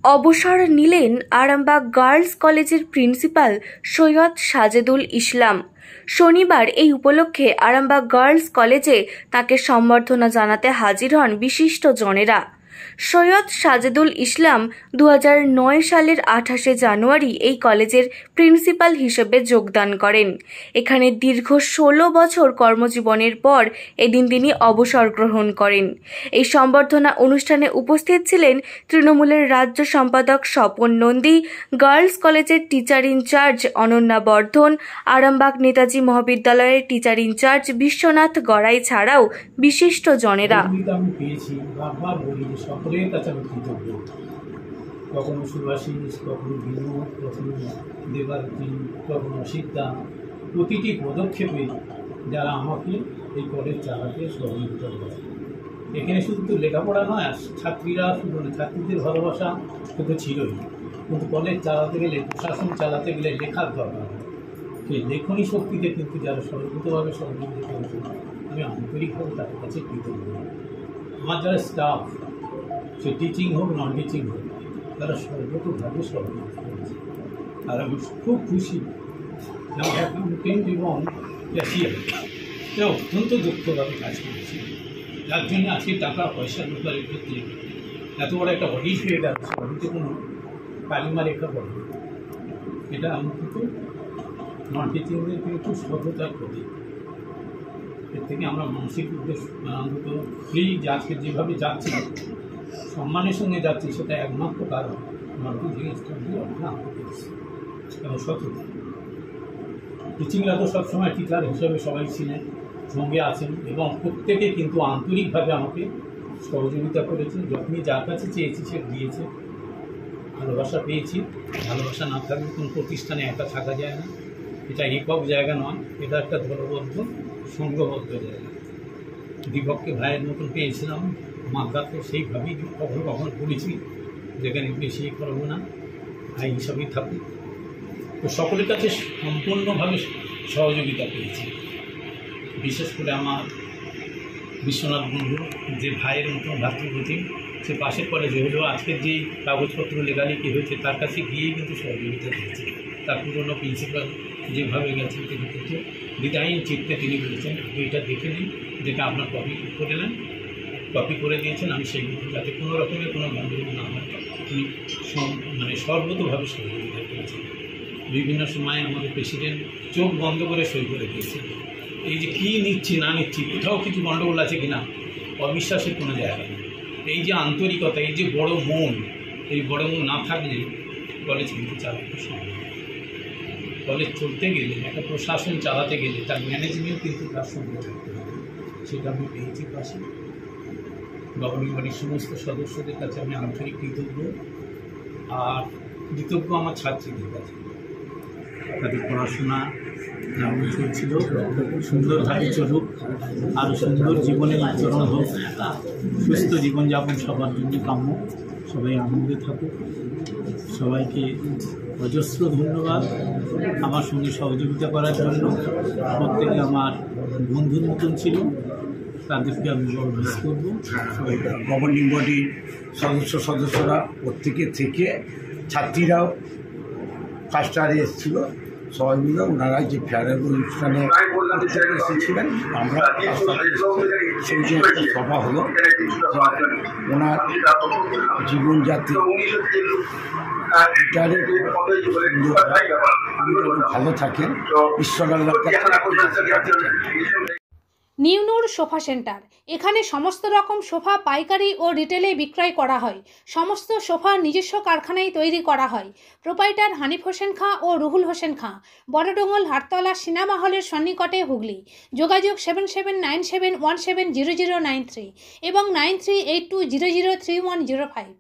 অবসর নিলেন আরামবাগ গার্লস কলেজের প্রিন্সিপাল সৈয়দ সাজেদুল ইসলাম। শনিবার এই উপলক্ষে আরামবাগ গার্লস কলেজে তাকে সম্বর্ধনা জানাতে হাজির হন বিশিষ্ট জনেরা। সৈয়দ সাজেদুল ইসলাম 2009 সালের 28 জানুয়ারি এই কলেজের প্রিন্সিপাল হিসেবে যোগদান করেন। এখানে দীর্ঘ 16 বছর কর্মজীবনের পর এদিন তিনি অবসর গ্রহণ করেন। এই সম্বর্ধনা অনুষ্ঠানে উপস্থিত ছিলেন তৃণমূলের রাজ্য সম্পাদক স্বপন নন্দী, গার্লস কলেজের টিচার ইনচার্জ অনন্যা বর্ধন, আরামবাগ নেতাজি মহাবিদ্যালয়ের টিচার ইনচার্জ বিশ্বনাথ গড়াই ছাড়াও বিশিষ্ট জনেরা। সকলের কাছে আমি কৃতজ্ঞ। কখনো সুভাষিস, কখনো বিনোদ, কখনো দেবার্থী, কখনো অসিতা, প্রতিটি পদক্ষেপে যারা আমাকে এই কলেজ চালাতে সহযোগিতা করে। এখানে শুধু তো লেখাপড়া নয়, ছাত্রীরা শুধু ছাত্রীদের ভালোবাসা তো ছিলই, কিন্তু কলেজ চালাতে গেলে, প্রশাসন চালাতে গেলে লেখার দরকার হয়। সেই লেখনী শক্তিতে কিন্তু যারা সর্বতভাবে সহযোগিতা করেছে, আমি আন্তরিকভাবে তাদের কাছে কৃতজ্ঞ। আমার যারা স্টাফ, সে টিচিং হোক নন টিচিং হোক, তারা সর্বতভাবে সহযোগিতা করেছে। আর আমি খুব খুশি যেমন অ্যাকাউন্টেন্ট এবং ক্যাশিয়ার এরা অত্যন্ত দক্ষভাবে কাজ করেছে, যার জন্য আজকে টাকা পয়সা রোজগারের ক্ষেত্রে এত বড় একটা অডিট হয়ে যাচ্ছে। অডিটে কোনো কালিমা রেখা পড়ে, এটা অন্তত নন টিচিংদের কিন্তু সভ্যতার প্রতীক। এর থেকে আমরা মানসিক উদ্দেশ্য অন্তত ফ্রি আজকে যেভাবে যাচ্ছি, সম্মানের সঙ্গে যাচ্ছি, সেটা একমাত্র কারণ নন টিচিং স্টাফ দিয়ে আমরা পেরেছি এবং সততা। টিচিংরা তো সবসময় টিচার হিসেবে সবাই ছিলেন, সঙ্গে আছেন এবং প্রত্যেকে কিন্তু আন্তরিকভাবে আমাকে সহযোগিতা করেছে। যখনই যার কাছে চেয়েছি সে দিয়েছে। ভালোবাসা পেয়েছি। ভালোবাসা না থাকলে কোনো প্রতিষ্ঠানে একা থাকা যায় না। এটা একক জায়গা নয়, এটা একটা দলবদ্ধ সংঘবদ্ধ জায়গা। দীপককে ভাইয়ের মতন পেয়েছিলাম, মাদ্রাতে সেইভাবেই কখনো কখনো করেছি, যেখানে বেশি করবো না, ভাই হিসাবেই থাকুক। তো সকলের কাছে সম্পূর্ণভাবে সহযোগিতা পেয়েছি। বিশেষ করে আমার বিশ্বনাথ বন্ধু, যে ভাইয়ের মতন ভাতৃপ্রতিম, সে পাশের কলেজে হলেও আজকের যেই কাগজপত্র লেখালেখি হয়েছে তার কাছে গিয়েই কিন্তু সহযোগিতা দিয়েছে। তার পুরনো প্রিন্সিপাল যেভাবে গেছেন তিনি কিন্তু দ্বিধাহীন চিত্তে তিনি বলেছেন, এটা দেখে নিন, যেটা আপনার কপি করে নেন, কপি করে দিয়েছেন। আমি সেইগুলো যাতে কোনো রকমের কোনো গণ্ডগোল না হয় তিনি সর্বতভাবে সহযোগিতা করেছেন। বিভিন্ন সময়ে আমাদের প্রেসিডেন্ট চোখ বন্ধ করে সই করে দিয়েছেন। এই যে কী নিচ্ছি না নিচ্ছি, কোথাও কিছু গণ্ডগোল আছে কি না, অবিশ্বাসের কোনো জায়গা নেই। এই যে আন্তরিকতা, এই যে বড় মন, এই বড় মন না থাকলে কলেজ কিন্তু চালাতে সম্ভব। কলেজ চলতে গেলে, একটা প্রশাসন চালাতে গেলে তার ম্যানেজমেন্ট কিন্তু তার সঙ্গে রাখতে হবে। সেটা আমি পেয়েছি পাশে। গভর্নিং বডির সমস্ত সদস্যদের কাছে আমি আন্তরিক কৃতজ্ঞ। আর কৃতজ্ঞ আমার ছাত্রীদের কাছে, তাদের পড়াশোনা যেমন চলছিল সুন্দরভাবে চলুক, আরও সুন্দর জীবনের উত্তরণ হোক, সুস্থ জীবনযাপন সবার জন্য কাম্য। সবাই আনন্দে থাকুক। সবাইকে অজস্র ধন্যবাদ আমার সঙ্গে সহযোগিতা করার জন্য। প্রত্যেকে আমার বন্ধুর মতন ছিল, তাদেরকে আমি বড় মিস করবো। গভর্নিং বডির সদস্যরা প্রত্যেকে থেকে ছাত্রীরাও ফার্স্ট ইয়ারে এসেছিল, সবাই মিলে ওনারা যে ফেয়ারের অনুষ্ঠানে এসেছিলেন, আমরা সেই যে একটা সভা হলো, ওনার জীবনযাত্রী ভালো থাকেন, ঈশ্বর আল্লাহর কাছে। নিউনুর সোফা সেন্টার, এখানে সমস্ত রকম সোফা পাইকারি ও রিটেলে বিক্রয় করা হয়। সমস্ত সোফা নিজস্ব কারখানায় তৈরি করা হয়। প্রোপাইটার হানিফ হোসেন খাঁ ও রুহুল হোসেন খাঁ, বড়ডোঙ্গল হাটতলা সিনেমা হলের সন্নিকটে, হুগলি। যোগাযোগ 7797170093 এবং 9382003105।